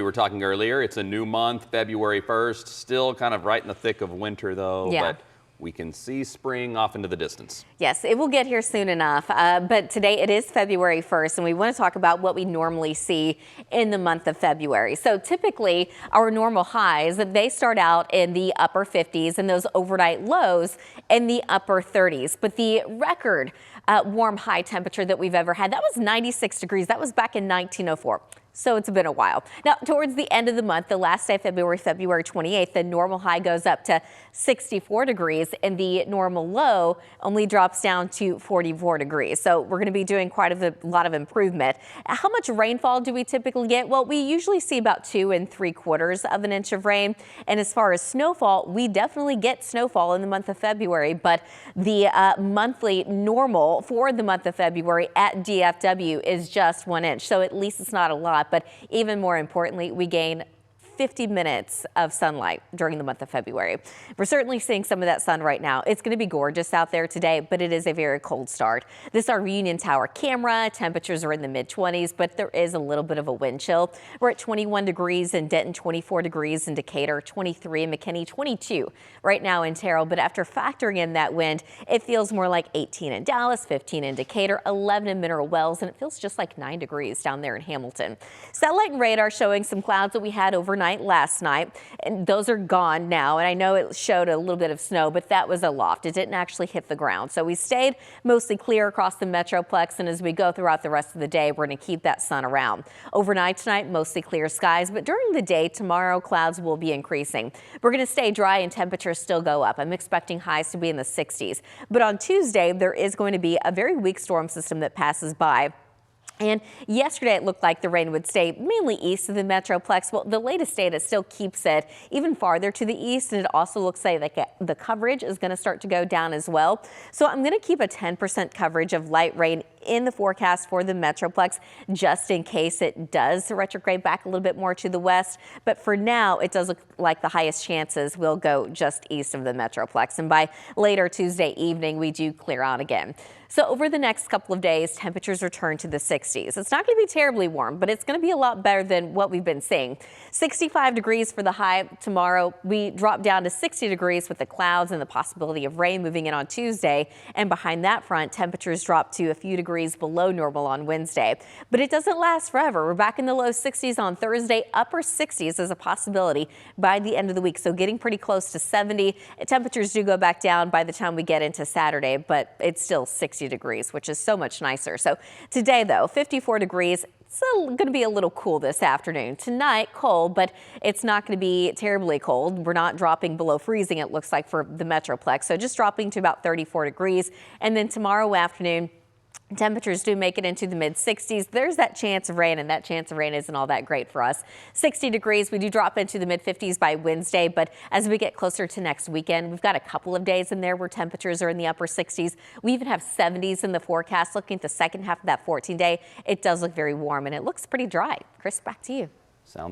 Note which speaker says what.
Speaker 1: We were talking earlier, it's a new month, February 1st, still kind of right in the thick of winter though, but we can see spring off into the distance.
Speaker 2: Yes, it will get here soon enough, but today it is February 1st, and we want to talk about what we normally see in the month of February. So typically, our normal highs, they start out in the upper 50s and those overnight lows in the upper 30s. But the record warm high temperature that we've ever had, that was 96 degrees. That was back in 1904. So it's been a while. Now, towards the end of the month, the last day of February 28th, the normal high goes up to 64 degrees and the normal low only drops down to 44 degrees. So we're going to be doing quite a lot of improvement. How much rainfall do we typically get? Well, we usually see about 2 3/4 of an inch of rain. And as far as snowfall, we definitely get snowfall in the month of February, but the monthly normal for the month of February at DFW is just 1 inch. So at least it's not a lot. But even more importantly, we gain 50 minutes of sunlight during the month of February. We're certainly seeing some of that sun right now. It's going to be gorgeous out there today, but it is a very cold start. This is our Reunion Tower camera. Temperatures are in the mid-20s, but there is a little bit of a wind chill. We're at 21 degrees in Denton, 24 degrees in Decatur, 23 in McKinney, 22 right now in Terrell. But after factoring in that wind, it feels more like 18 in Dallas, 15 in Decatur, 11 in Mineral Wells, and it feels just like 9 degrees down there in Hamilton. Satellite and radar showing some clouds that we had overnight last night, and those are gone now. And I know it showed a little bit of snow, but that was a loft. It didn't actually hit the ground. So we stayed mostly clear across the Metroplex, and as we go throughout the rest of the day, we're going to keep that sun around. Overnight tonight, mostly clear skies, but during the day tomorrow, clouds will be increasing. We're going to stay dry and temperatures still go up. I'm expecting highs to be in the 60s. But on Tuesday, there is going to be a very weak storm system that passes by. And yesterday it looked like the rain would stay mainly east of the Metroplex. Well, the latest data still keeps it even farther to the east, and it also looks like the coverage is going to start to go down as well. So I'm going to keep a 10% coverage of light rain in the forecast for the Metroplex, just in case it does retrograde back a little bit more to the west. But for now, it does look like the highest chances will go just east of the Metroplex. And by later Tuesday evening, we do clear out again. So over the next couple of days, temperatures return to the 60s. It's not going to be terribly warm, but it's going to be a lot better than what we've been seeing. 65 degrees for the high tomorrow. We drop down to 60 degrees with the clouds and the possibility of rain moving in on Tuesday. And behind that front, temperatures drop to a few degrees below normal on Wednesday. But it doesn't last forever. We're back in the low 60s on Thursday. Upper 60s is a possibility by the end of the week. So getting pretty close to 70. Temperatures do go back down by the time we get into Saturday, but it's still 60 degrees, which is so much nicer. So today, though, 54 degrees. It's going to be a little cool this afternoon. Tonight, cold, but it's not going to be terribly cold. We're not dropping below freezing, it looks like, for the Metroplex. So just dropping to about 34 degrees. And then tomorrow afternoon, temperatures do make it into the mid-60s. There's that chance of rain, and that chance of rain isn't all that great for us. 60 degrees. We do drop into the mid-50s by Wednesday, but as we get closer to next weekend, we've got a couple of days in there where temperatures are in the upper 60s. We even have 70s in the forecast. Looking at the second half of that 14-day, it does look very warm, and it looks pretty dry. Chris, back to you.
Speaker 1: Sounds